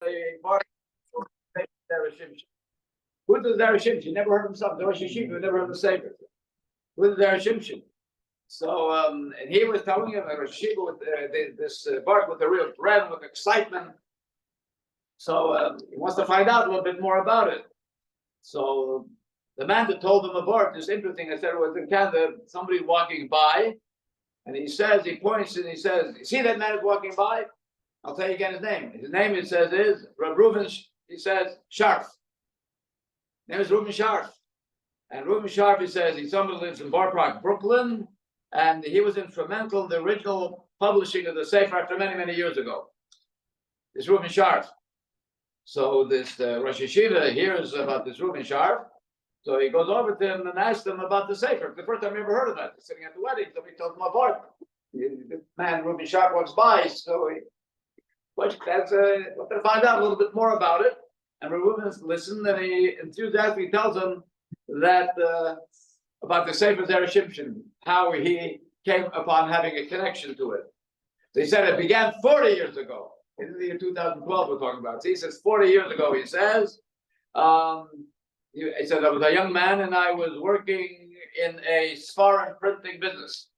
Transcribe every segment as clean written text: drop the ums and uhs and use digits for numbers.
Shimshon. Who's the Zera Shimshon? Never heard himself. The Rosh Yeshiva never heard the Sefer. Who's the Zera Shimshon? So, and he was telling him a Rosh Yeshiva with this bark with a real brand with excitement. So he wants to find out a little bit more about it. So the man that told him about it is interesting. I said it was in Canada. Somebody walking by, and he points and he says, "You see that man is walking by?" I'll tell you again his name. His name, it says, is Reuben. He says Sharf. His name is Reuben Sharf. And Reuben Sharf, he says, he's somebody who lives in Bar Park, Brooklyn, and he was instrumental in the original publishing of the Sefer after many, many years ago. This Reuben Sharf. So this Rosh Yeshiva hears about this Reuben Sharf. So he goes over to him and asks him about the Sefer. The first time he ever heard of it. He's sitting at the wedding, somebody told him about it. The man, Reuben Sharf, walks by, so he wanted to find out a little bit more about it. And Reuben listened, and he enthusiastically tells him that about the Sefer Zera Shimshon, how he came upon having a connection to it. So he said it began 40 years ago. In the year 2012, we're talking about. So he says 40 years ago. He says, he said I was a young man and I was working in a Sfarim printing business.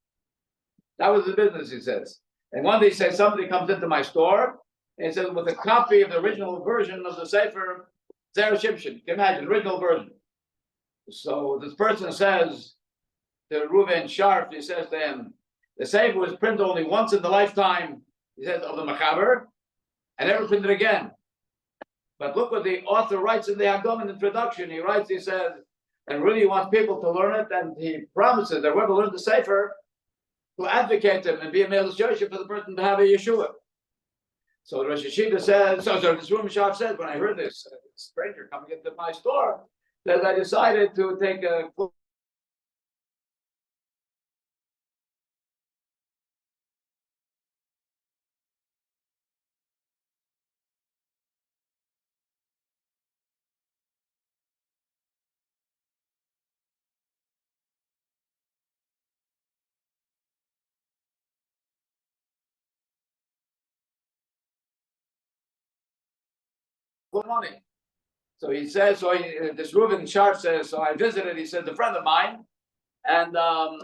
That was the business, he says. And one day he says somebody comes into my store and he says with a copy of the original version of the Sefer Zera Shimshon. You can imagine, original version. So this person says to Reuben Sharf, he says to him, the Sefer was printed only once in the lifetime, he says, of the Machaber, and never printed again. But look what the author writes in the Haggadah introduction. He writes, he says, and really wants people to learn it, and he promises that whoever learns the Sefer will advocate him and be a male Yosha for the person to have a Yeshua. So Rosh Yeshiva says, so this Reuben Sharf says, when I heard this stranger coming into my store, that I decided to take a full money. So he says, this Reuben Sharf says, so I visited, he said, a friend of mine, and I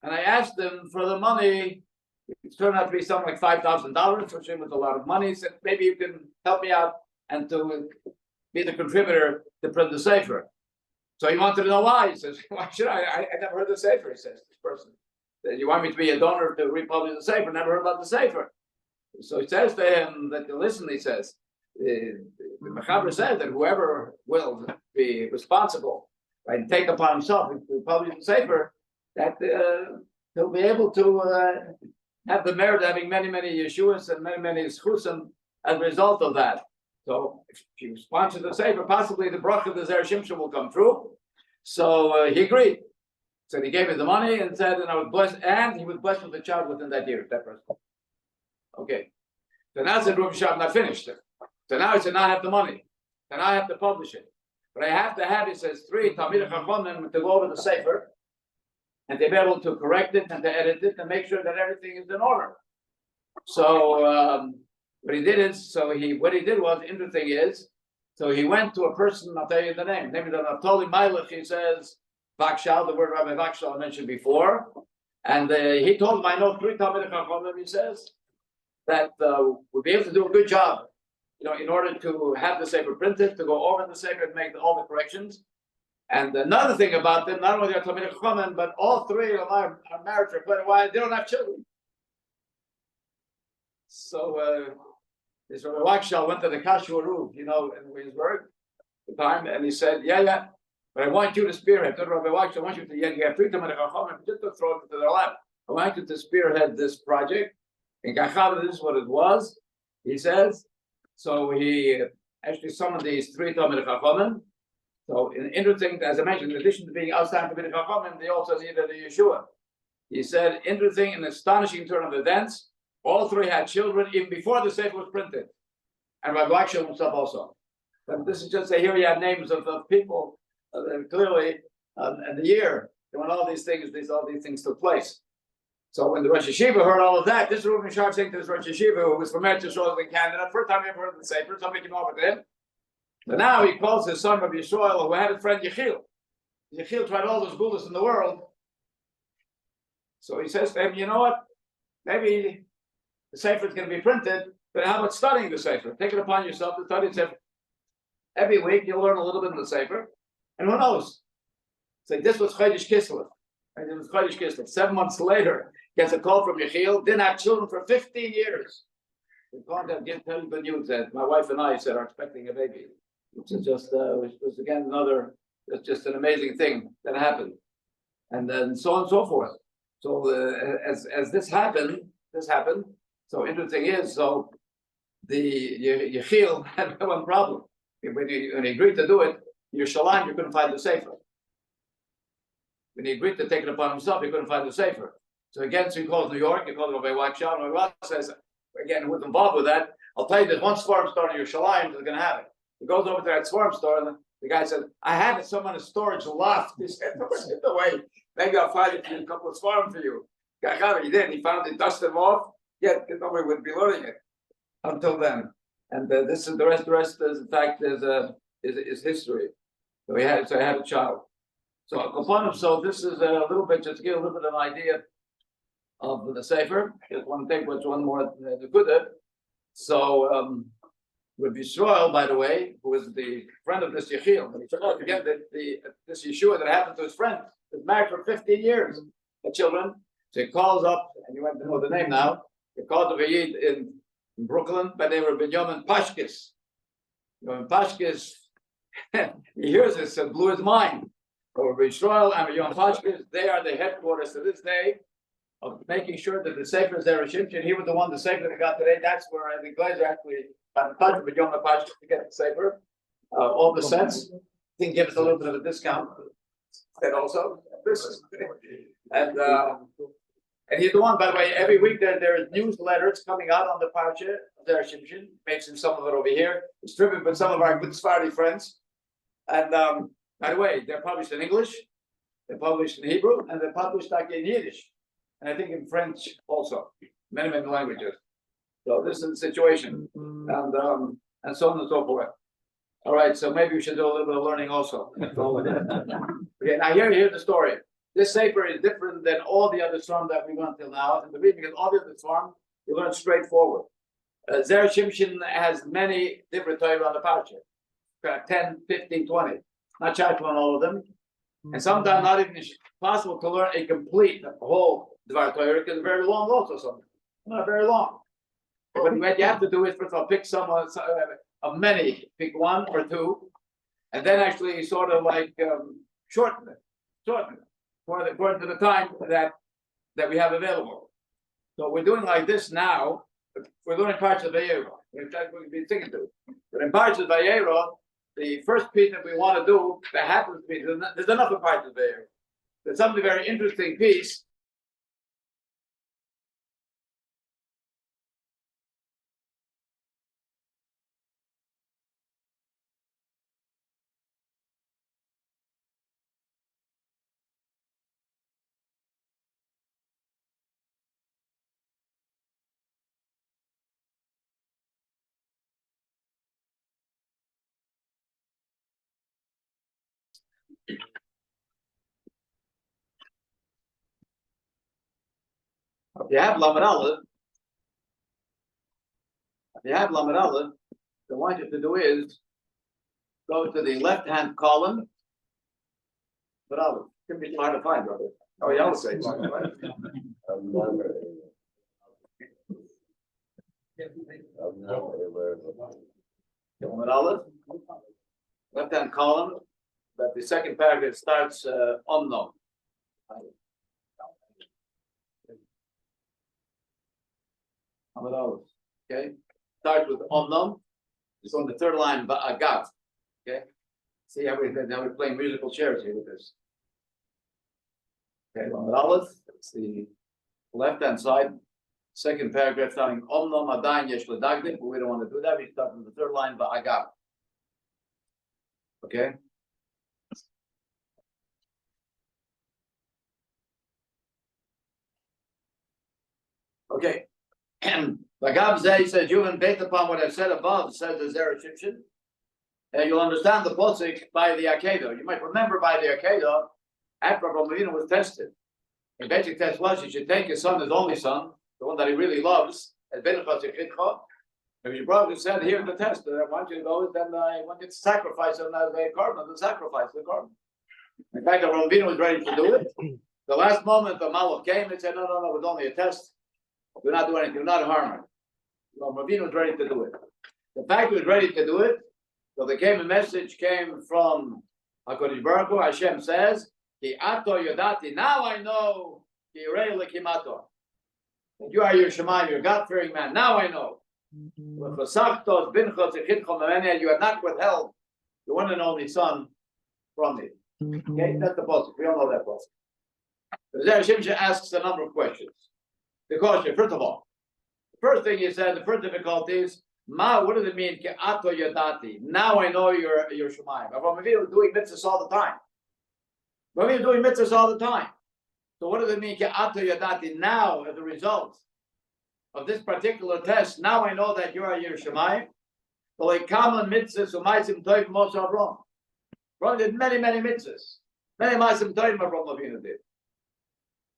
asked him for the money. It turned out to be something like $5,000, which was a lot of money. He said, maybe you can help me out and to be the contributor to print the Sefer. So he wanted to know why. He says, why should I never heard the Sefer, he says, this person. You want me to be a donor to republish the Sefer? Never heard about the Sefer. So he says to him that, listen, he says, the Machaber said that whoever will be responsible, right, take upon himself to publish the Sefer, that he'll be able to have the merit of having many, many Yeshuas and many, many Schusim as a result of that. So if you sponsor the Sefer, possibly the bracha of the Zera Shimshon will come true. So he agreed. So he gave me the money and said, and I was blessed, and he was blessed with a child within that year, that person. Okay. So now said Reuben Sharf, not finished. So now he said, now I have the money. Then I have to publish it. But I have to have, he says, 3 Talmidei Chachamim to go over the Sefer and to be able to correct it and to edit it and make sure that everything is in order. So what he did was, interesting is, so he went to a person, I'll tell you the name is Naftali Meilich, he says, Vakshal, the word Rabbi Vakshal I mentioned before, and he told him, I know 3 Talmidei Chachamim, he says, that we'll be able to do a good job, in order to have the Sefer printed, to go over the Sefer and make all the corrections. And another thing about them, not only are Talmidei Chachamim, but all 3 of them are married for quite a while. They don't have children. So this Rabbi Vakshal went to the Kashrut Ruv, in Williamsburg, at the time, and he said, yeah, but I want you to spearhead. I told Rabbi Vakshal, I want you to, you have 3 Talmidei Chachamim, just to throw it into their lap. I want you to spearhead this project. In Kachab, this is what it was, he says. So he actually summoned these 3 Talmidei Chachamim. So interesting, as I mentioned, in addition to being outside Talmidei Chachamim, they also needed a Yeshua. He said, interesting and astonishing turn of events. All 3 had children even before the Sefer was printed, and Rabbi Vakshal himself also. But this is just here you have names of people clearly, and the year when all these things took place. So when the Rosh Yeshiva heard all of that, this Reuben Sharp saying to this Rosh Yeshiva, who was from Eretz Yisrael in Canada, first time he ever heard of the Sefer, somebody came over to him. But now he calls his son Rabbi Yisrael, who had a friend Yechiel. Yechiel tried all those gulas in the world. So he says to him, you know what? Maybe the Sefer is going to be printed, but how about studying the Sefer? Take it upon yourself to study the Sefer. Every week you'll learn a little bit of the Sefer, and who knows? It's like this was Chodesh Kislev. And it was Chodesh Kislev. 7 months later, gets a call from Yechiel, didn't have children for 15 years. We called him, tell you good news that my wife and I said are expecting a baby, which is just, was again another, just an amazing thing that happened. And then so on and so forth. So as this happened, so interesting is, so the Yechiel had one problem. When he agreed to do it, Yerushalayim, you couldn't find the Sefer. When he agreed to take it upon himself, he couldn't find the Sefer. So again, so he calls New York, he calls Rabbi Wakshal, and Rabbi says, again, who's involved with that, I'll tell you there's one Svarim store in Yerushalayim that's going to have it. He goes over to that Svarim store, and the guy says, I have it somewhere in a storage loft. He said, no way. Maybe I'll find it in a couple of Svarim for you. He did. He found it, dusted them off. Yet nobody would be learning it until then. And this is the rest is, in fact, is history. So I had a child. So upon him, so this is a little bit, just to give a little bit of an idea of the Sefer. Just one thing, which one more the good. So Rabbi Yisrael, by the way, who is the friend of this Yechiel, again, this Yeshua that happened to his friend, was married for 15 years, the children. So he calls up, and you want to know the name now. He called the Yid in Brooklyn by the name of Benjamin Pashkis. Pashkis, he hears this and blew his mind. So Rabbi Yisrael and Benjamin Pashkis, they are the headquarters to this day of making sure that the Sefer Zera Shimshon, he was the one, the Sefer that got today. That's where I think Glazer actually got in touch with Benjamin Pashkis to get the Sefer. All the sets. I think give us a little bit of a discount. That also. And he's the one, by the way, every week there is newsletters coming out on the Parsha of Zera Shimshon. Mentioned some of it over here. It's driven with some of our good Sephardi friends. And by the way, they're published in English, they're published in Hebrew, and they're published like in Yiddish. And I think in French also, many languages. So this is the situation. And so on and so forth. All right, so maybe we should do a little bit of learning also. Okay, now here's the story. This Sefer is different than all the other Svarim that we learned till now. And the reason is all the other Svarim, you learn straightforward. Zera Shimshon has many different Torah on the Parsha. 10, 15, 20. Not charged on all of them. And sometimes not even possible to learn a complete whole Dvar Torah because it's very long also. Sometimes. Not very long. But what you have to do is first of all pick some of many, pick one or two, and then actually sort of like shorten it according to the time that we have available. So we're doing like this now. We're learning parts of Vayera. That's what we've been thinking to. But in parts of Vayera, the first piece that we want to do, that happens to be, there's enough of parts of Vayera. There's something very interesting piece. If you have Lamed Aleph, then what you have to do is go to the left-hand column. But it can be hard to find, brother. Oh, yeah, I'll say it's hard to find. Lamed Aleph, left-hand column, but the second paragraph starts unknown. Okay, starts with unknown. It's on the third line, but agav. Okay, see how we're playing musical chairs here with this. Okay, Lamed Aleph, it's the left-hand side. Second paragraph starting Omnom Adayin Yesh L'Dagdik, but we don't want to do that. We start from the third line, but agav. Okay. Okay. And Lagav Zeh says, you and based upon what I've said above, says the Zera Shimshon, and you'll understand the posik by the Akedah. You might remember by the Akedah, after Avraham was tested. The basic test was he should take his son, his only son, the one that he really loves, as Benachas Yechidcha. If your brother said, here's the test, I want you to go, then I want you to sacrifice him as a carbon, to sacrifice the carbon. In fact, Avraham was ready to do it. The last moment the Malach came and said, no, it was only a test. Do not do anything, do not harm him. So Avraham was ready to do it. The fact he was ready to do it, so a message came from HaKadosh Baruch Hu. Hashem says, Ki ato yodati, now I know, Ki yirei lekimato. You are your Shemaim, your God-fearing man. Now I know. You have not withheld the one and only son from me. Okay, that's the posture. We all know that posture. The Zera Shimshon asks a number of questions. The question, first of all, the first thing he said, the first difficulty is, Ma, what does it mean? Ki ato yodati. Now I know your Shemaim. Avraham Avinu was doing mitzvahs all the time. Avraham was doing mitzvahs all the time. So what does it mean? Ki ato yodati. Now, as a result of this particular test, now I know that you are your Shemaim. So like common mitzvahs, umaisim toivim mos Avraham. Avraham did many mitzvahs. Many maisim toivim Avraham Avinu did.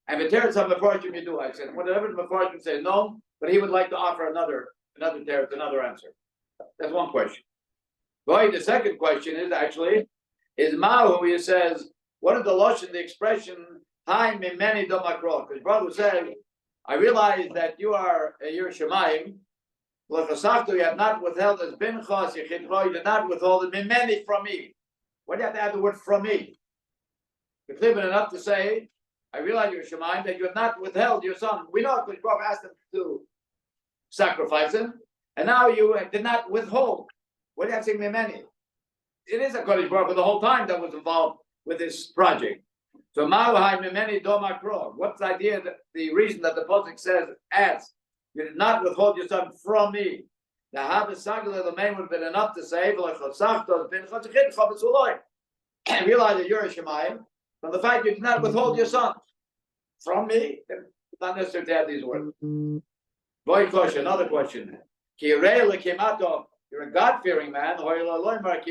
And the teretz of Mefarshim you do. I said, whatever the Mefarshim say, no, but he would like to offer another teretz, another answer. That's one question. Boy, the second question is Mahu. He says, what is the lashon, the expression, Hai mimeni domakro? Because brother said, I realize that you are your Shemaim. You have not withheld as binchas yechidcha. You did not withhold mimeni from me. Why do you have to add the word from me? It's clear enough to say, I realize your Shemaim, that you have not withheld your son. We know because Rabbi asked him to sacrifice him, and now you did not withhold. What do you have to say, mimeni? It is a Kodesh Baruch Hu the whole time that was involved with this project. So Ma'uhai mimeni domakro. What's the idea that the reason that the pasuk says, "Ask, you did not withhold your son from me." The Havasagla, the main would have been enough to say, realize that you're a Shemayim from the fact you did not withhold your son from me. It's not necessary to add these words. Boy, question, another question. You're a God-fearing man. That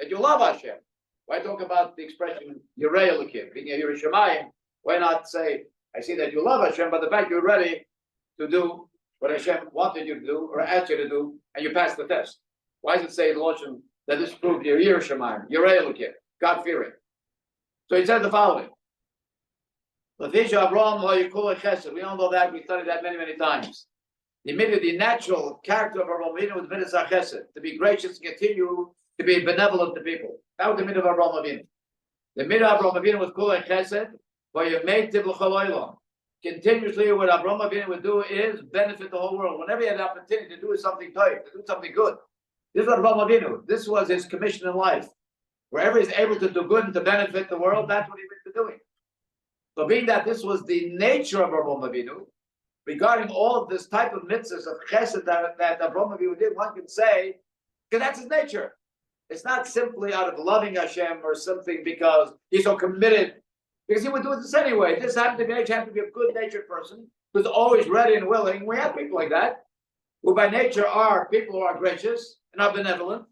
you love Hashem. Why talk about the expression Yirei Elokim? Being a Shemayim, why not say, I see that you love Hashem, but the fact you're ready to do what Hashem wanted you to do or asked you to do, and you passed the test? Why does it say in Lashon that this proved you're Shemayim, Yirei Elokim, God-fearing? So he said the following. We all know that, we studied that many times. The natural character of Avraham Avinu was midas chesed, to be gracious and continue to be benevolent to people. That was the midah of Avraham Avinu. The midah of Avraham Avinu was kulei chesed, but you make tiv l'chol olam. Continuously, what Avraham Avinu would do is benefit the whole world. Whenever he had the opportunity to do something toif, to do something good, this was Avraham Avinu. This was his commission in life. Wherever he's able to do good and to benefit the world, that's what he was doing. So, being that this was the nature of Avraham Avinu, regarding all of this type of mitzvahs of chesed that Avraham Avinu did, one can say, because that's his nature. It's not simply out of loving Hashem or something because he's so committed, because he would do this anyway. This happened to be a good-natured person who's always ready and willing. We have people like that, who by nature are people who are gracious and are benevolent.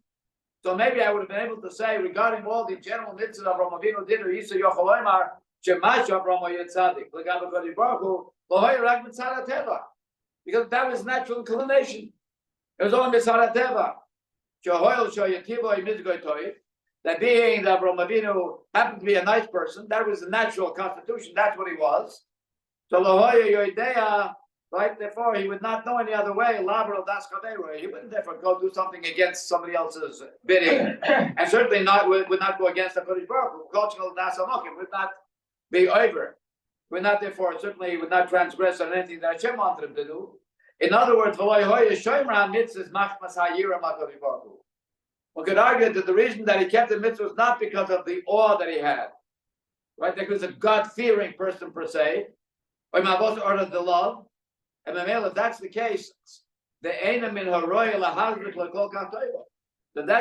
So maybe I would have been able to say, regarding all the general mitzvahs Avraham Avinu did, or Yisa Yochaloimar, Shemash Avraham Yetzadik, L'Gav HaKadosh Baruch Hu, L'Hoy Rak Mitzad HaTeva, because that was natural inclination. It was only Mitzad HaTeva. That being that Avraham Avinu happened to be a nice person, that was the natural constitution, that's what he was. So right, therefore he would not know any other way. He wouldn't therefore go do something against somebody else's bidding, and certainly would not go against the Kodesh Baruch Hu. Cultural nasamokim would not be over. Would not therefore certainly would not transgress on anything that Hashem wanted him to do. In other words, one could argue that the reason that he kept the mitzvah was not because of the awe that he had, right? That he was a God-fearing person per se, or the love. And if that's the case, that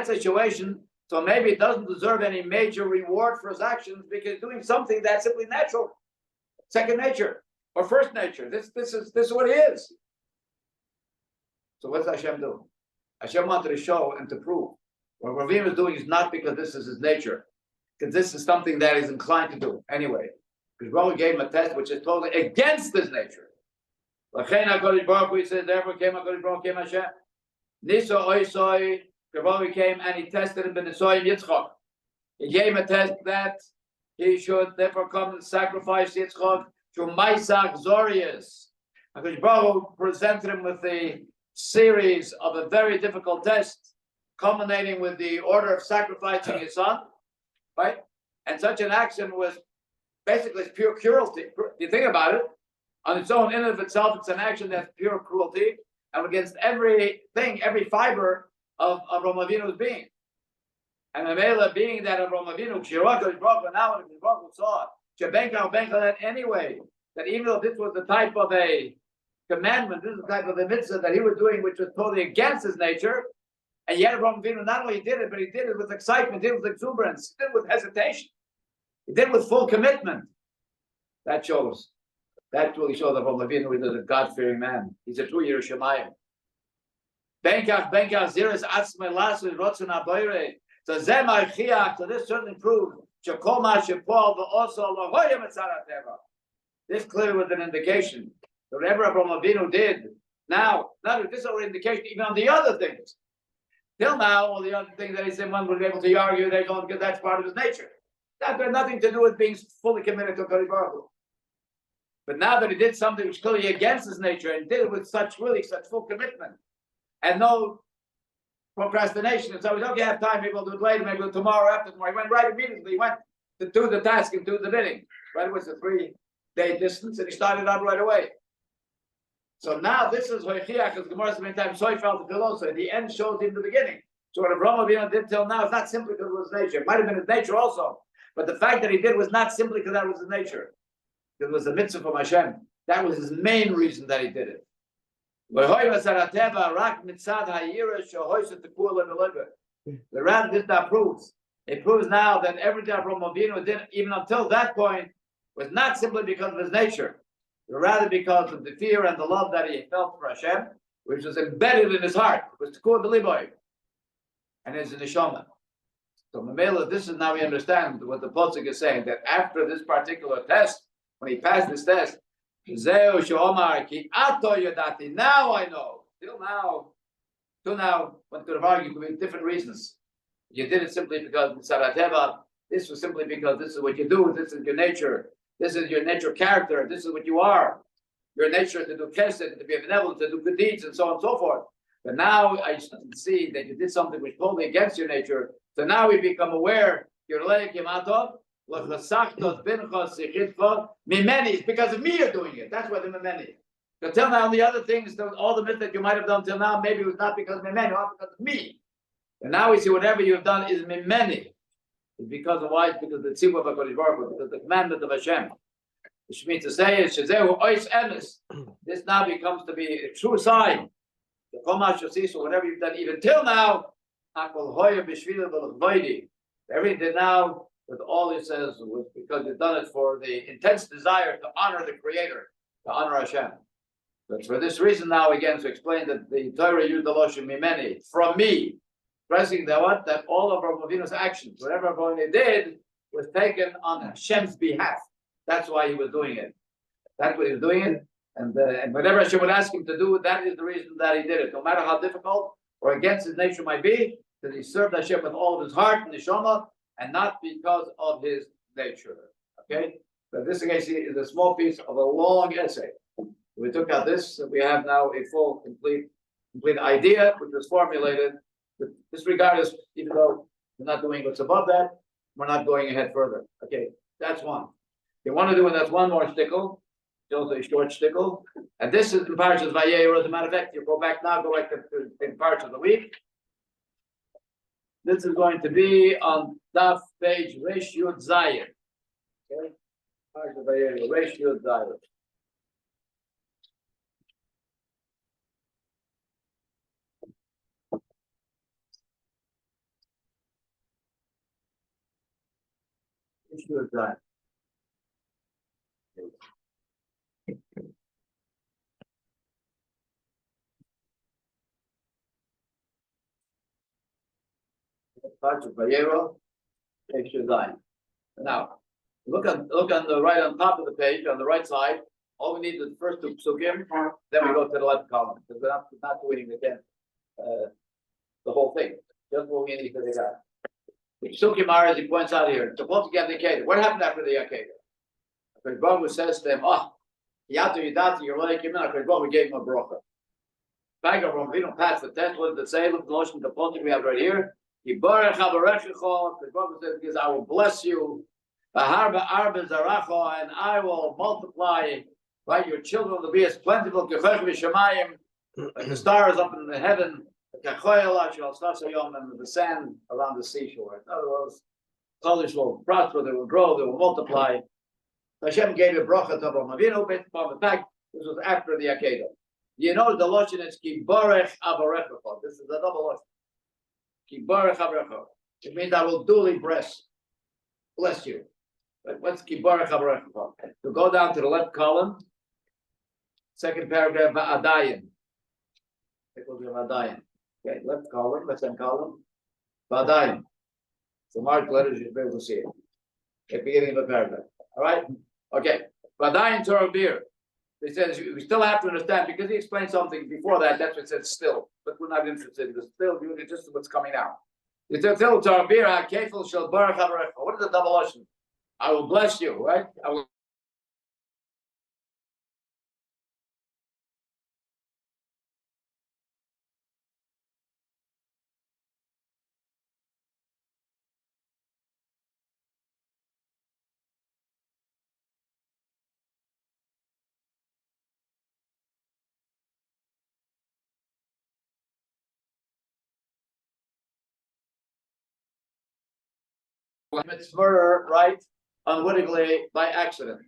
situation, so maybe it doesn't deserve any major reward for his actions because doing something that's simply natural, second nature. or first nature. This is what he is. So what does Hashem do? Hashem wanted to show and to prove what Ravim is doing is not because this is his nature, because this is something that he's inclined to do anyway. Because Rabbi gave him a test which is totally against his nature. L'chein HaKadosh Baruch Hu, he says, therefore came HaKadosh Baruch Hu, came Hashem. Niso oisoi, Rabbi came and he tested him b'nisoyim Yitzchak. He gave him a test that he should therefore come and sacrifice Yitzchak to Maisach Zorius. HaKadosh Baruch Hu presented him with a series of a very difficult test, culminating with the order of sacrificing his son, right? And such an action was basically pure cruelty. If you think about it, on its own, in and of itself, it's an action that's pure cruelty and against everything, every fiber of Avraham Avinu's being. And Mamela being that Avraham Avinu, now when Baruch saw that anyway, that even though this was the type of a commandment, this is the type of a mitzvah that he was doing, which was totally against his nature, and yet Avraham Avinu not only did it, but he did it with excitement, he did it with exuberance, he did it with hesitation, he did it with full commitment. That truly shows that Avraham Avinu is a God-fearing man. He's a true Yerushalayim. So this certainly proves this clearly was an indication that whatever Avraham Avinu did, now, not this is an indication even on the other things. Till now, all the other things that he said, one would be able to argue they don't, because that's part of his nature. That had nothing to do with being fully committed to Kadosh Baruch Hu. But now that he did something which clearly against his nature and did it with such full commitment and no procrastination, and so we don't have time, maybe we'll do it later, maybe we'll do it tomorrow, after tomorrow. He went right immediately, he went to do the task and do the bidding. Right, it was a 3-day distance, and he started out right away. So now this is Hoichiach, because Gemara says many times, so he felt the pillow, so the end shows him the beginning. So what Avraham Avinu did till now is not simply because it was his nature. It might have been his nature also, but the fact that he did was not simply because that was his nature. It was a mitzvah from Hashem. That was his main reason that he did it. The Ran did that proves. It proves now that everything Avraham Avinu did, even until that point, was not simply because of his nature, but rather because of the fear and the love that he felt for Hashem, which was embedded in his heart. It was Tekur B'liboy, and his neshama. So Mamela, this is now we understand what the Pasuk is saying, that after this particular test, when he passed this test, now I know. Till now, one could have argued could be different reasons. You did it simply because Sarateva. This was simply because this is what you do. This is your nature. This is your nature character. This is what you are. Your nature to do chesed, to be benevolent, to do good deeds, and so on and so forth. But now I see that you did something which totally against your nature. So now we become aware. It's because of me you're doing it. That's why the mimeni. So till now, the other things, all the myths that you might have done till now, maybe it was not because of mimeni, not because of me. And now we see whatever you've done is mimeni. It's because of why? It's because the tzivah of HaKadosh Baruch Hu, because the commandment of Hashem. Which means to say is Shazehu Ois Emes. This now becomes to be a true sign. The Chomash Yosi, so whatever you've done even till now, everything did now with all it says was because you've done it for the intense desire to honor the Creator, to honor Hashem. But for this reason now again to explain that the Torah used the Lashon Mimeni, from me, expressing that what? That all of Avraham Avinu's actions, whatever Avraham Avinu did, was taken on Hashem's behalf. That's why he was doing it. That's what he was doing it. And whatever Hashem would ask him to do, that is the reason that he did it. No matter how difficult or against his nature might be, that he served Hashem with all of his heart and neshama, and not because of his nature. Okay? But this again is a small piece of a long essay. We took out this, and we have now a full, complete idea, which was formulated. But disregard us, even though we're not doing what's above that, we're not going ahead further. Okay, that's one. They want to do, and that's one more shtickle, also a short shtickle. And this is the Parshas Vayera. As a matter of fact, you go back now, go back to the Parsha of the week. This is going to be on Daf page Resh Yud Zayin. Okay, Parsha Vayera, Resh Yud Zayin. Resh Yud Zayin. Now, look on the right on top of the page, on the right side. All we need is first to psukim, then we go to the left column, because we're not doing again the whole thing. Just what we need to figure out. The psukim are, as he points out here, supposed to get indicated. What happened after the Akeda? Because Rabbi says to him, Yato Yidati, you're like him, because Rabbi gave him a bracha. We don't pass the test. What does it say? Look, the lotion, the posting we have right here. Because I will bless you, and I will multiply, right? Your children will be as plentiful like the stars up in the heaven, and the sand around the seashore. In other words, Polish will prosper, they will grow, they will multiply. Hashem gave a bracha to Avraham Avinu, but in fact, this was after the Akedah. You know the lotion is ki barech avarecha. This is a double lotion. Ki barech avarecha. It means I will duly bless you. But what's ki barech avarecha? To go down to the left column, second paragraph, va'adayin. It will be va'adayin. Okay, left column, left hand column, va'adayin. So marked letters, you'll be able to see it. At the beginning of the paragraph. All right? Okay. Va'adayin Torah beer. He says we still have to understand, because he explained something before that. That's what it said still, but we're not interested because still just what's coming out. It says still careful shall baruch habarecha. What is the double ocean? I will bless you, right? I will. It's murder, right? Unwittingly, by accident.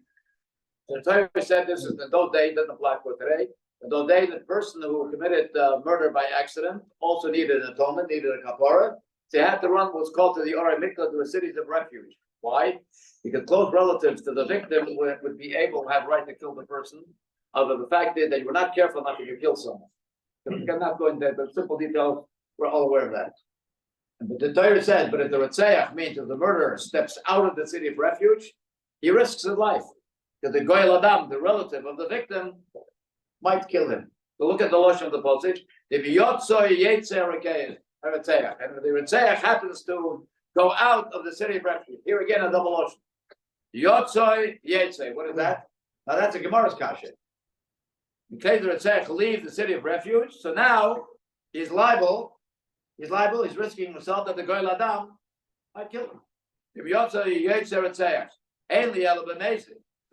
So Torah said this is the Dodei, doesn't apply for today. The Dodei, the person who committed murder by accident, also needed an atonement, needed a kapara. So he had to run what's called to the Ora Mikla, to the cities of refuge. Why? Because close relatives to the victim would be able to have right to kill the person. Although the fact is that you were not careful enough to kill someone. So we cannot go into the simple details. We're all aware of that. But the Torah says, but if the Retzeach means if the murderer steps out of the city of refuge, he risks his life. Because the Goyal Adam, the relative of the victim, might kill him. So look at the lotion of the passage. The V'yotzoi Yetzer Retzeach. And if the Retzeach happens to go out of the city of refuge, here again a double lotion. Yotzoi Yetzer. What is that? Now that's a Gemara's kasha. In case the Retzeach leaves the city of refuge, so now he's liable. He's risking himself that the Goyal Adam might kill him.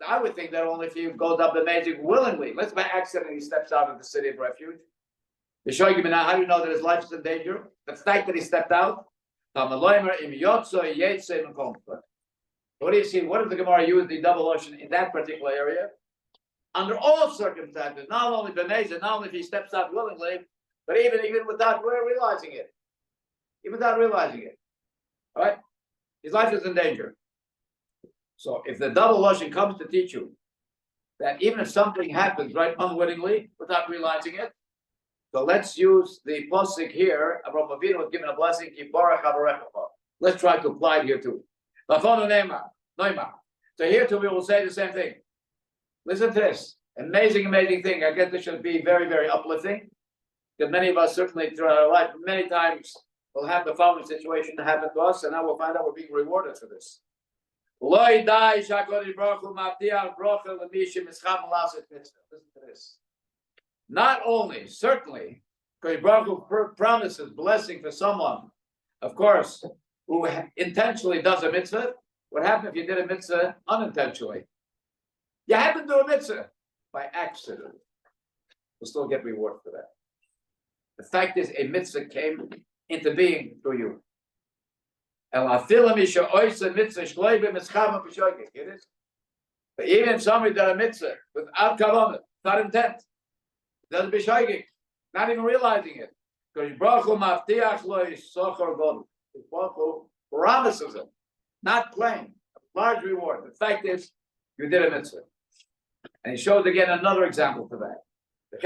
I would think that only if he goes up amazing willingly. Let's by accident he steps out of the city of refuge. How do you know that his life is in danger? The fact that he stepped out. What do you see? What if the Gemara used the double ocean in that particular area? Under all circumstances, not only b'mezid, not only if he steps out willingly, but even without realizing it. Even without realizing it. All right? His life is in danger. So if the double lotion comes to teach you that even if something happens, right, unwittingly, without realizing it, so let's use the posik here. Avraham Avinu was given a blessing. Let's try to apply it here too. So here too we will say the same thing. Listen to this. Amazing thing. I guess this should be very, very uplifting. Because many of us certainly throughout our life, many times we'll have the following situation happen to us, and now we'll find out we're being rewarded for this. Listen to this. Not only, certainly, because Baruch Hu promises blessing for someone, of course, who intentionally does a mitzvah. What happens if you did a mitzvah unintentionally? You happen to do a mitzvah by accident. You'll still get reward for that. The fact is, a mitzvah came into being through you. But even if somebody did a mitzvah without kavanah, not intent, doesn't be shaygik, not even realizing it. Because Baruch Hu maftiach lo yisochor godel. Baruch Hu promises him, not plain, a large reward. The fact is, you did a mitzvah. And he shows again another example for that. The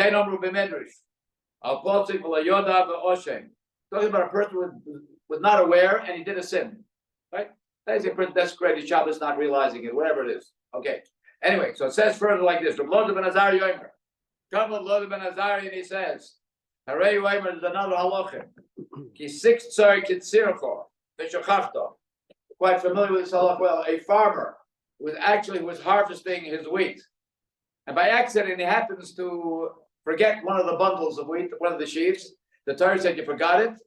Al Potzik v'la Yoda v'Oshem. Talking about a person who was not aware and he did a sin, right? That's a person desecrated Shabbos, not realizing it, whatever it is. Okay. Anyway, so it says further like this: Rabbi ben Azar Yomer, come with Rabbi ben Azar, and he says, "Harei Yomer is another halacha. Ki six tzar kitzircho v'shachachto." Quite familiar with this halacha well. A farmer was harvesting his wheat, and by accident he happens to forget one of the bundles of wheat, one of the sheaves. The Torah said you forgot it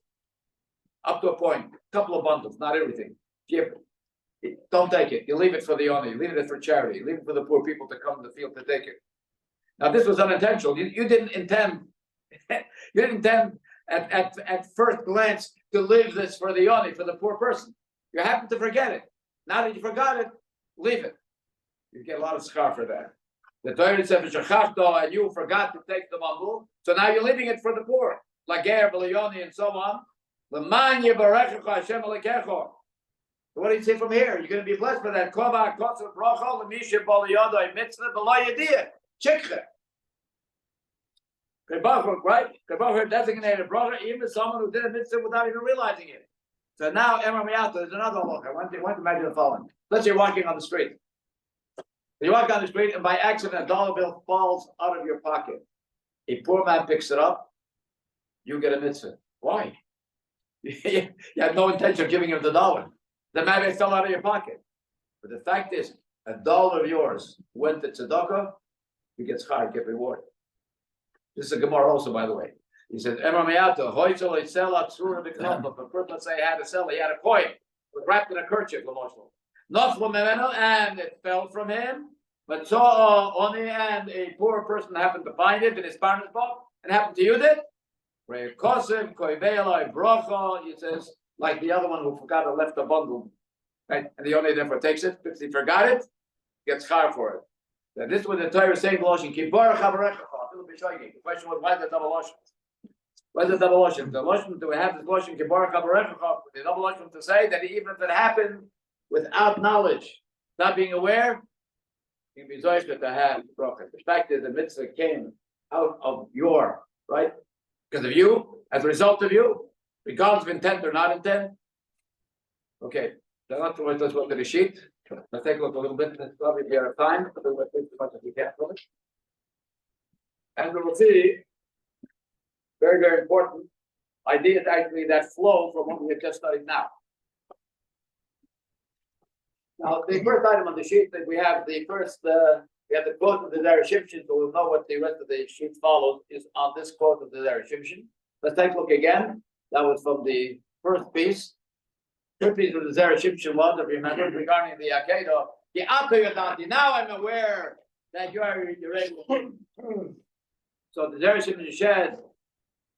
up to a point, a couple of bundles, not everything. Don't take it. You leave it for the owner. You leave it for charity. You leave it for the poor people to come to the field to take it. Now this was unintentional. You didn't intend. You didn't intend at first glance to leave this for the owner, for the poor person. You happened to forget it. Now that you forgot it, leave it. You get a lot of schar for that. The Torah said, and you forgot to take the bundle, so now you're leaving it for the poor, like Ger, B'Leoni, and so on. What do you say from here? You're going to be blessed for that. Right? Designated brother, even someone who did a mitzvah without even realizing it. So now, there's another look. I want to imagine the following. Let's say you're walking on the street. You walk down the street, and by accident, a dollar bill falls out of your pocket. A poor man picks it up. You get a mitzvah. Why? You had no intention of giving him the dollar. The matter fell out of your pocket. But the fact is, a dollar of yours went to tzedakah, you get schar, get reward. This is a Gemara also, by the way. He said, if a person, let's say, had a seller, he had a coin, was wrapped in a kerchief, and it fell from him. But only and a poor person happened to find it in his partner's book and happened to use it. He says, like the other one who forgot or left a bundle, right? And the owner therefore takes it because he forgot it, gets char for it. Now, this was the Torah saying lotion. The question was, why is it double lotion? Why is it double lotion? The lotion, do we have this lotion? The double lotion to say that even if it happened without knowledge, not being aware, you can be zoyshka to have broken. The fact is, the mitzvah came out of your, right? Because of you, as a result of you, regardless of intent or not intent. Okay, so let's look at the sheet. Let's take a look a little bit. Let's probably be out of time, but we'll take as much as we can from it. And we will see very, very important idea, actually, that flow from what we have just studied now. Now, the first item on the sheet that we have the quote of the Zera Shimshon, so we'll know what the rest of the sheet follows is on this quote of the Zera Shimshon. Let's take a look again. That was from the first piece. Third piece of the Zera Shimshon was, if you remember, regarding the Akedah. Now I'm aware that you're able. So the Zera Shimshon said,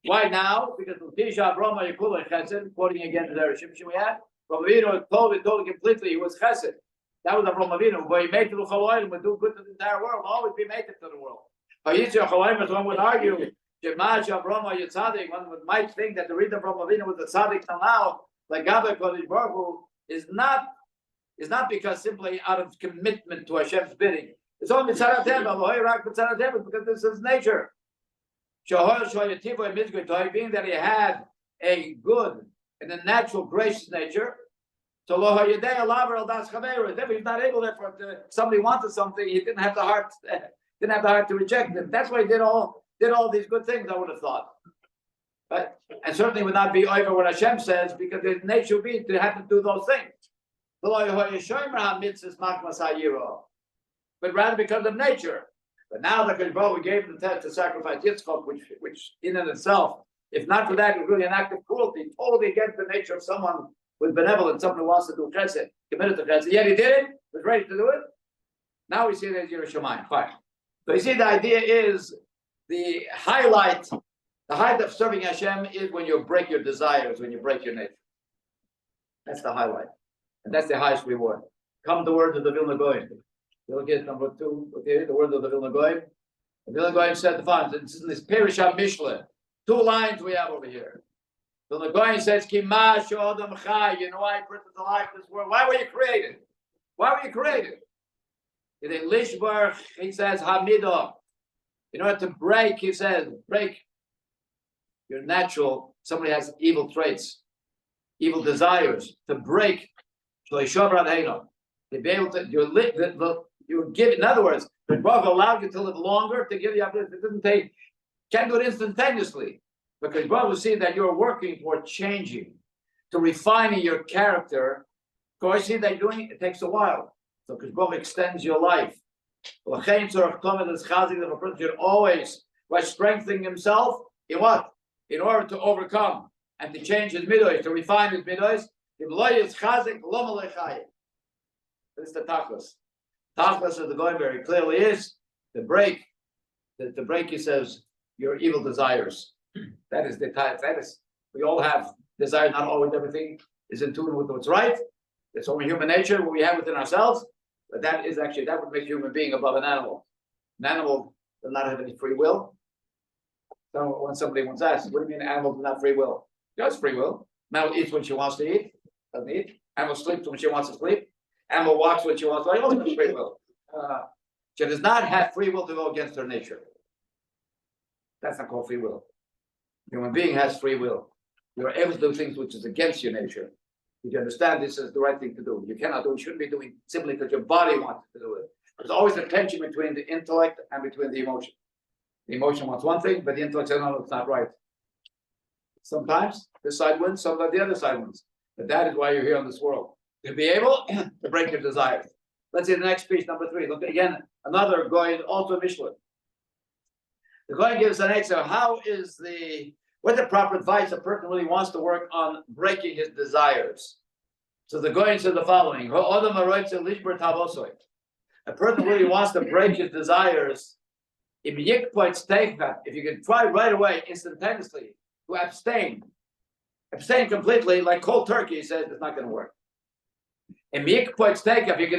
why now? Because from Tisha Brahma Yekula Chesed, quoting again the Zera Shimshon we had, from Avinu told completely he was Chesed. That was from Avinu, but he made to the Chaloim, would do good to the entire world, always be made it to the world. But one would argue, one might think that the reason from Avinu was the tzaddik till now, like Gabbai Kodesh Baruch Hu, is not because simply out of commitment to Hashem's bidding. It's only because this is nature. Being that he had a good and a natural gracious nature, so he's not able, therefore, somebody wanted something, he didn't have the heart to reject it. That's why he did all these good things, I would have thought. Right? And certainly would not be over what Hashem says, because his nature would be to have to do those things. But rather because of nature. But now that we gave him the test to sacrifice Yitzchak, which in and itself, if not for that, it was really an act of cruelty, totally against the nature of someone with benevolence, someone who wants to do chesed, committed to chesed. Yet he did it, was ready to do it. Now we see that Yerushalayim. Fine. So you see, the idea is the height of serving Hashem is when you break your desires, when you break your nature. That's the highlight. And that's the highest reward. Come the word of the Vilna Goyim. You look at number 2, okay, the word of the Vilna Goyim. The Vilna Goyim said the following. This is in this Perishah Mishle. 2 lines we have over here. Vilna Goyim says, Kima Shodam Chai. You know why a person's alive in this world? Why were you created? Why were you created? In Lishbar, he says, Hamidah. In order to break, he says, break your natural, somebody has evil traits, evil desires, to break, to be able to, you give, in other words, the Baruch allowed you to live longer, to give you, it doesn't take, can't do it instantaneously, because Baruch will see that you're working toward changing, to refining your character. Of course, see that you're doing it takes a while. So because Baruch extends your life. The person should always, by strengthening himself, in what? In order to overcome and to change his midos, to refine his midos. This is the tachlis. Tachlis of the going very clearly is the break. The break, he says, your evil desires. That is the type. That is, we all have desire. Not always everything is in tune with what's right. It's only human nature, what we have within ourselves. But that is actually, that would make a human being above an animal. An animal does not have any free will. So when somebody once asked, what do you mean an animal does not have free will? It has free will. Animal eats when she wants to eat, doesn't eat. Animal sleeps when she wants to sleep. Animal walks when she wants to walk. Also has free will. She does not have free will to go against her nature. That's not called free will. Human being has free will. You are able to do things which is against your nature. If you understand this is the right thing to do. You cannot do it, you shouldn't be doing simply because your body wants to do it. There's always a tension between the intellect and between the emotion. The emotion wants one thing, but the intellect says, no, it's not right. Sometimes this side wins, sometimes the other side wins. But that is why you're here in this world. To be able to break your desires. Let's see the next piece, number 3. Look again, another Goy, also Michelin. The Goy gives an answer. What's the proper advice a person really wants to work on breaking his desires? So the Goy says the following: a person really wants to break his desires. If you can try right away, instantaneously, to abstain completely, like cold turkey, he says it's not going to work. If you're going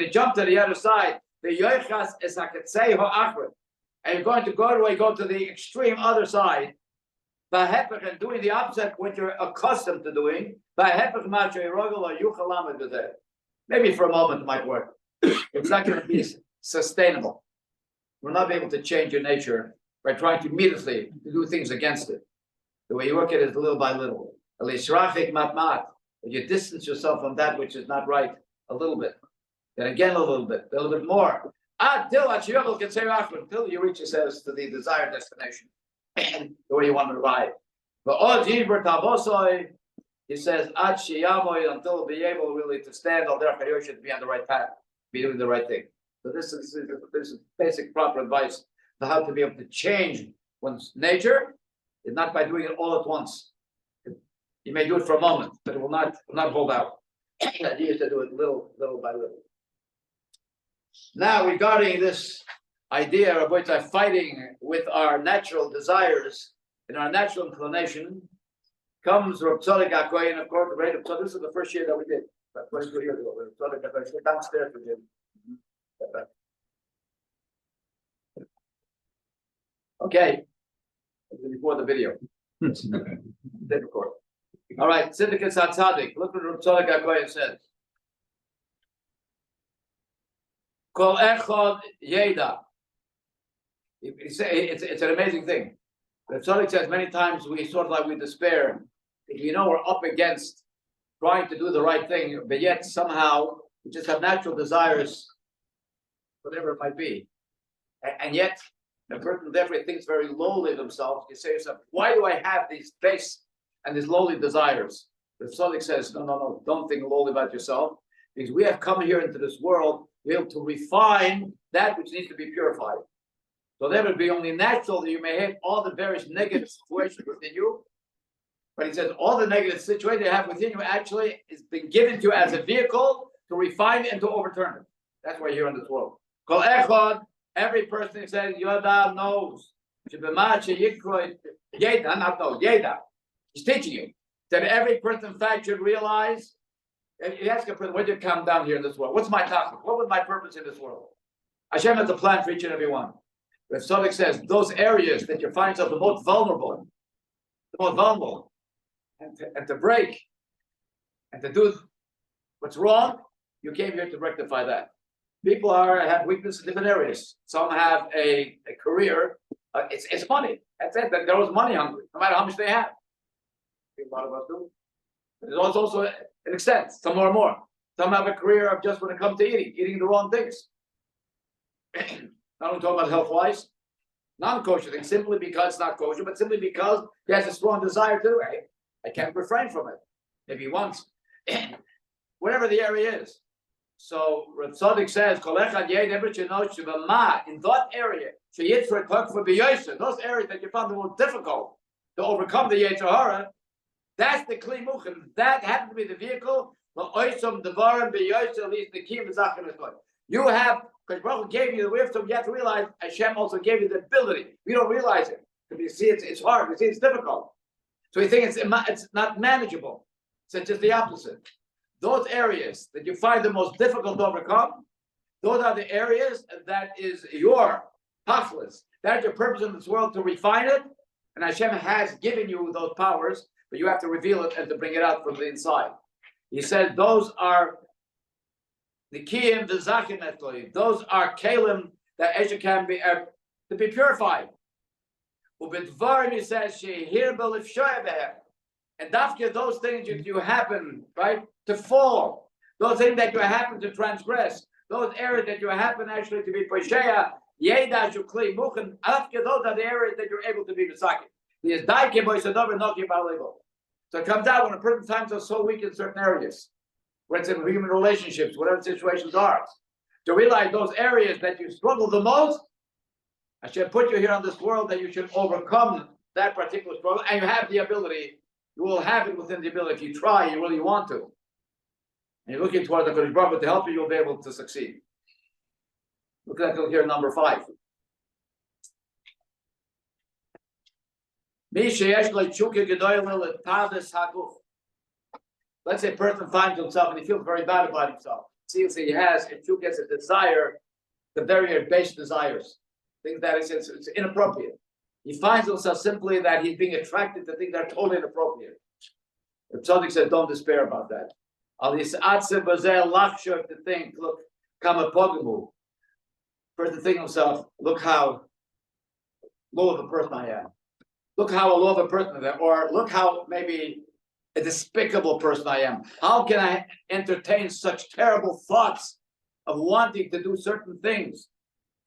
to jump to the other side, and you're going to go to the extreme other side, and doing the opposite what you're accustomed to doing, maybe for a moment it might work. It's not going to be sustainable. We'll not be able to change your nature by trying to immediately do things against it. The way you work it is little by little. Matmon. You distance yourself from that which is not right a little bit. Then again a little bit more. Until you reach yourselves to the desired destination. The way you want to arrive. But he says, until be able really to stand on their to be on the right path, be doing the right thing. So this is basic proper advice to how to be able to change one's nature. Is not by doing it all at once. You may do it for a moment, but it will not hold out. The idea is to do it little by little. Now, regarding this idea of which I'm fighting with our natural desires and our natural inclination, comes Reb Tzadok HaKohen, of course, the rate of Tzadok. This is the first year that we did, about 22 years ago. Reb Tzadok HaKohen, downstairs for him. Okay, before the video. Did record. All right, Tziddikus HaTzadik. Look what Reb Tzadok HaKohen says. Kol echad yeda. It's an amazing thing. The Tzaddik says many times we despair. If you know we're up against trying to do the right thing, but yet somehow we just have natural desires, whatever it might be. And yet the person therefore thinks very lowly of themselves. You say to yourself, why do I have these base and these lowly desires? The Tzaddik says, no, don't think lowly about yourself, because we have come here into this world to be able to refine that which needs to be purified. So that would be only natural that you may have all the various negative situations within you. But he says all the negative situations you have within you actually is been given to you as a vehicle to refine it and to overturn it. That's why you're in this world. Kol echad, every person says, Yoda knows. Yeda. He's teaching you that every person, in fact, should realize. You ask a person, where did you come down here in this world? What's my topic? What was my purpose in this world? Hashem has a plan for each and every one. But Tzaddik says those areas that you find yourself the most vulnerable, and to break, and to do what's wrong, you came here to rectify that. People have weaknesses in different areas. Some have a career. It's money. That's it. They're always money hungry, no matter how much they have. A lot of us do. But there's also an extent, some more and more. Some have a career of just when it comes to eating the wrong things. I don't talk about health-wise, non-kosher things, simply because it's not kosher, but simply because he has a strong desire to. I can't refrain from it. Maybe he wants, whatever the area is. So Reb Tzadok says, in that area, those areas that you found the most difficult to overcome the Yetzer Hara, that's the Kli Muchen. That happened to be the vehicle. You have, because Baruch gave you the wisdom, you have to realize Hashem also gave you the ability. We don't realize it. Because you see it's hard, we see it's difficult. So we think it's not manageable. So it's just the opposite. Those areas that you find the most difficult to overcome, those are the areas that is your tachlis. That's your purpose in this world, to refine it. And Hashem has given you those powers, but you have to reveal it and to bring it out from the inside. He said those are the kiyim, the zachim etloy. Those are kalim that Esher can be to be purified. Ubedvarim, he says, shehir belif shoyabehem. And dafke, those things that you happen, right, to fall, those things that you happen to transgress, those areas that you happen actually to be posheya, yeda shukli muchen, dafke, those are the areas that you're able to be misakin. So it comes out when a person times are so weak in certain areas, where it's in human relationships, whatever situations are, to realize those areas that you struggle the most, I should put you here on this world that you should overcome that particular struggle, and you have the ability. You will have it within the ability. If you try, you really want to. And you're looking towards the Kodesh Baruch Hu to help you, you'll be able to succeed. Look at that here, number 5. Let's say a person finds himself and he feels very bad about himself. See, he has, and Chuk gets a desire, the very base desires, things that it's inappropriate. He finds himself simply that he's being attracted to things that are totally inappropriate. The Tzaddik said, don't despair about that. To think, look, kama pogamu. Person think himself, look how low of a person I am. Look how low of a person I am, or look how maybe a despicable person I am. How can I entertain such terrible thoughts of wanting to do certain things?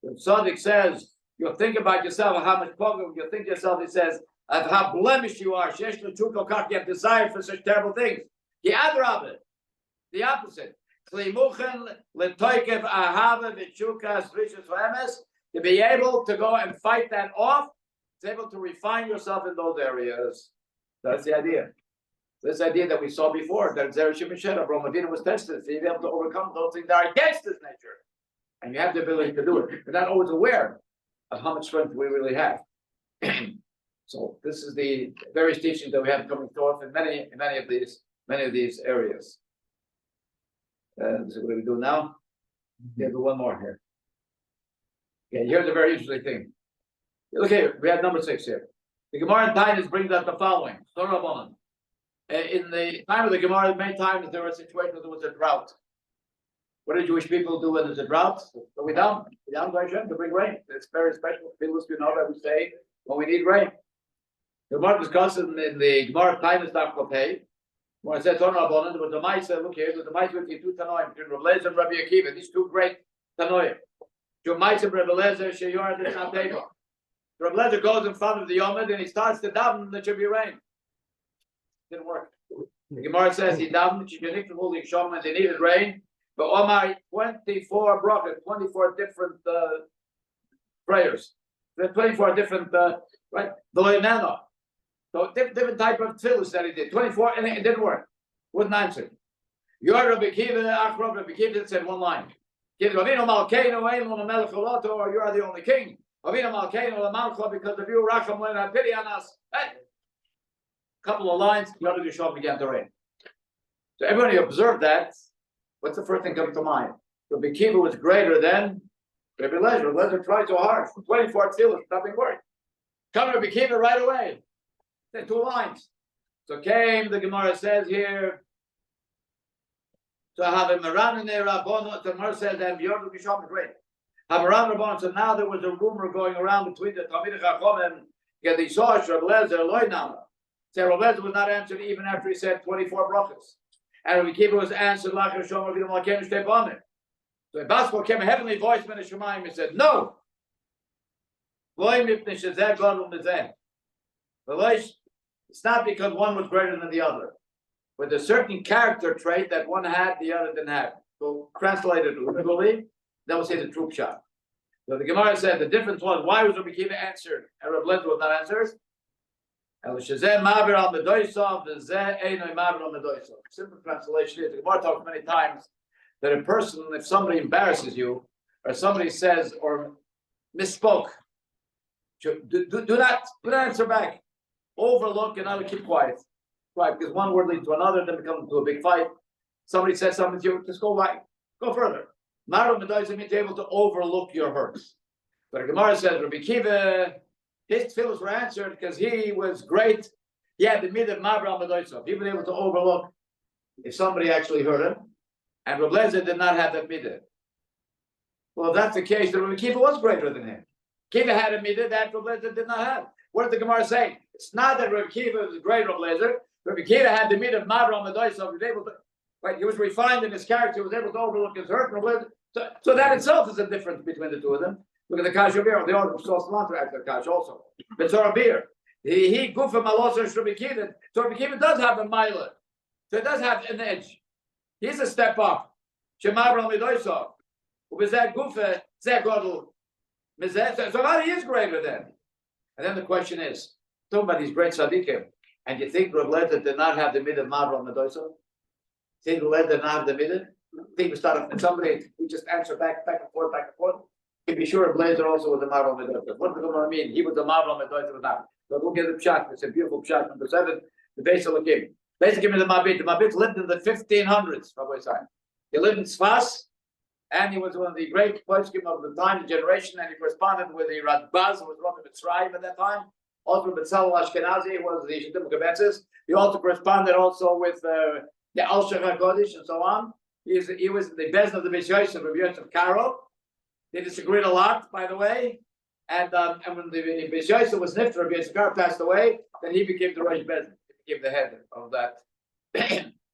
The Tzaddik says, you'll think about yourself, how much pogrom you'll think yourself, he says, of how blemished you are. You have desire for such terrible things. The other of it, the opposite. To be able to go and fight that off, to able to refine yourself in those areas. That's the idea. This idea that we saw before, that Zera Shimshon, Abraham was tested, to be able to overcome those things that are against his nature. And you have the ability to do it. You're not always aware of how much strength we really have. So this is the various teachings that we have coming forth in many of these areas. This is what we do now. Yeah, do one more here. Okay, here's a very interesting thing. Look here, we have number 6 here. The Gemara in Tainus brings out the following. In the time of the Gemara, many times there were situations where there was a drought. What do Jewish people do when there's a drought? So we down to bring rain. It's very special. People do know that we say when we need rain. The Gemara discusses in the Gemara Tainus Daf Kopei. When I said there was a Maisa, look here, there was a Maisa with the 2 Tanoim, between Rabbi and Rabbi Akiva, these 2 great Tanoim. To Maisa Rabbi Lezer, Sheyor, the Shateva. Rabbi Lezer goes in front of the Yomid and he starts to daven that should be rain. Didn't work. The Gemara says he davened, and they needed rain. But Omar, 24 brachas, 24 different prayers. There are 24 different, right? The Loyanana. So different type of tefillahs that he did. 24, and it didn't work. Wouldn't answer. You are Rabbi Akiva, Rabbi Akiva said one line. Or you are the only king. Because of you, Racham Len had pity on us. Hey. Couple of lines, you ought to show up began to rain. So everybody observed that. What's the first thing coming to mind? Rabbi Akiva was greater than Rabbi Lezer. Rabbi Lezer tried so hard. 24 tefillahs, nothing worked. Come Rabbi Akiva right away. Then 2 lines. So came, the Gemara says here, so have a Maran in there, the Gemara says, and Yordu Gisham is great. Hamaran Rabban, so now there was a rumor going around between the Talmidei Chachamim, and they saw Rabbi Lezer, Loy Nama. So Rabbi was not answered even after he said 24 brachas. And Rabbi Kiva was answered, Lachar Shomer V'Yom Lakeinu Shtei Banim. So Baskol came a heavenly voice from the Shemayim and said, no. It's not because one was greater than the other, but there's a certain character trait that one had, the other didn't have. So translated literally, then we'll say the troop shot. So the Gemara said the difference was, why was Rabbi Kiva answered and Rabbi Lezer was not answered? Simple translation is, the Gemara talks many times that a person, if somebody embarrasses you, or somebody says or misspoke, do not answer back. Overlook and not keep quiet. Quiet, because one word leads to another, then becomes to a big fight. Somebody says something to you, just go back, go further. Maru Medoisa means able to overlook your hurts. But Gemara says, Rabbi Kiva, his tefillahs were answered because he was great. He had the midah of Mabra Medoisa. He was able to overlook if somebody actually hurt him. And Rabbi Lezer did not have that midah. Well, if that's the case, then Rabbi Kiva was greater than him. Kiva had a midah that Rabbi Lezer did not have. What did the Gemara say? It's not that Rabbi Kiva was a great Rabbi Lezer. Rabbi Kiva had the midah of Mabra Medoisa. He was able to, right? He was refined in his character. He was able to overlook his hurt. So that itself is a difference between the two of them. Look at the Kasha beer. The other Salantra after Kasha also. But Zera beer. He gufa malosa Rabbi Kiva. So Rabbi Kiva does have a milah. So it does have an edge. He's a step up. Shemabra Medoisa. Was that gufa? Zeh godel. So how he is greater then? And then the question is, talking about these great tzaddikim, and you think Rabbi Lezer did not have the midah of Mabra Medoisa? Think Rabbi Lezer did not have the midah? Think we start and somebody we just answer back and forth. You can be sure Rabbi Lezer also was the Mabra Medoisa. What does it mean? He was the Mabra Medoisa or not? So we'll get the pshat. It's a beautiful pshat. Number 7, the base of the king. Basically, the Mabit. The Mabit lived in the 1500s. Rabbi Sai. He lived in Sfas. And he was one of the great poskim of the time, the generation, and he corresponded with the Radbaz, who was Rabbi Mitzrayim at that time. Also, Betzalel Ashkenazi was the Shittim Kebetzes. He also corresponded also with the Al-Shech HaKodesh and so on. He was the best of the Beis Yosef of Yosef Karo. They disagreed a lot, by the way. And when the Beis Yosef was nifter, Rabbi Yosef Karo passed away, then he became the Rosh Bezdin. He became the head of that,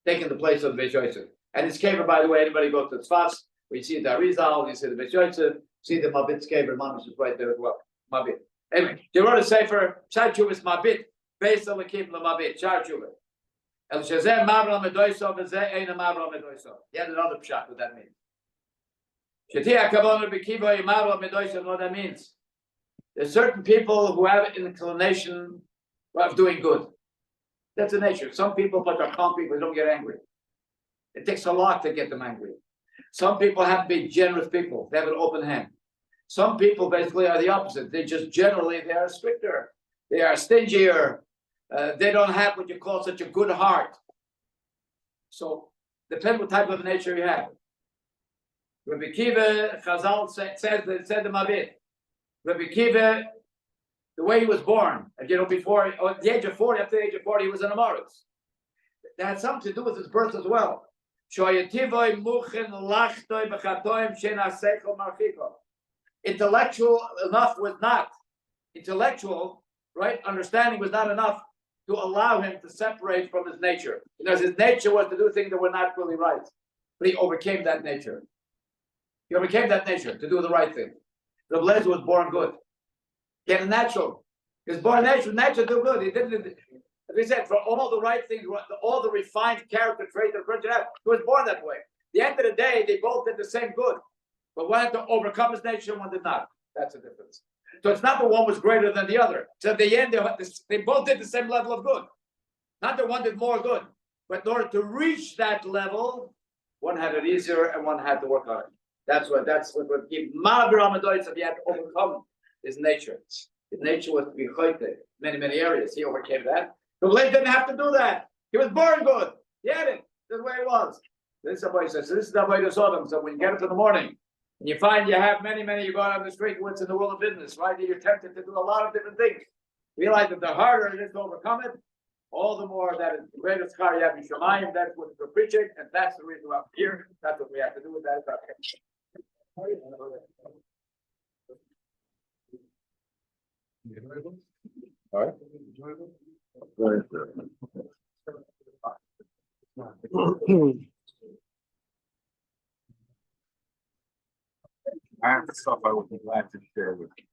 taking the place of the Beis Yosef. And his kever, by the way, anybody go to Tzfas, we see the Arizal, you see the Beis Yosef, see the Mabit's kever, Mamish is right there as well. Mabit. Anyway, they wrote a sefer, Shar Tshuva is Mabit, based on the kever of Mabit, Shar Tshuva. El Shazeh Mabra Medoisa, V'zeh Eina Mabra Medoisa. He had another pshat, what that means. Sheti HaKavon B'kiva Mabra Medoisa, what that means. There's certain people who have an inclination of doing good. That's the nature. Some people, but are calm people, don't get angry. It takes a lot to get them angry. Some people have to be generous people. They have an open hand. Some people basically are the opposite. They are stricter. They are stingier. They don't have what you call such a good heart. So depends what type of nature you have. Rabbi Kiva, Chazal said the Mabit. Rabbi Kiva, the way he was born, before at the age of 40, after the age of 40, he was an Amoritz. That had something to do with his birth as well. Intellectual enough was not. Intellectual, right? Understanding was not enough to allow him to separate from his nature. Because his nature was to do things that were not really right. But he overcame that nature. He overcame that nature to do the right thing. The Blazer was born good. He had a natural. He was born natural to do good. He didn't. As we said, for all the right things, all the refined character traits that a person had, he was born that way. At the end of the day, they both did the same good. But one had to overcome his nature and one did not. That's the difference. So it's not that one was greater than the other. So at the end, they both did the same level of good. Not that one did more good. But in order to reach that level, one had it easier and one had to work on it. That's what keep Ma'abir Amadoitz, if he had to overcome his nature. His nature was to be choite, many areas. He overcame that. The Blade didn't have to do that. He was born good. He had it. That's the way it was. This is the way says. This is the way to Sodom. So when you get up in the morning and you find you have many, you go out on the street, what's in the world of business, right? You're tempted to do a lot of different things. Realize that the harder it is to overcome it, all the more that it's the greatest car you have in Shemayim. That's what we're preaching, and that's the reason why I'm here. That's what we have to do with that. All right. I have stuff I would be glad to share with you.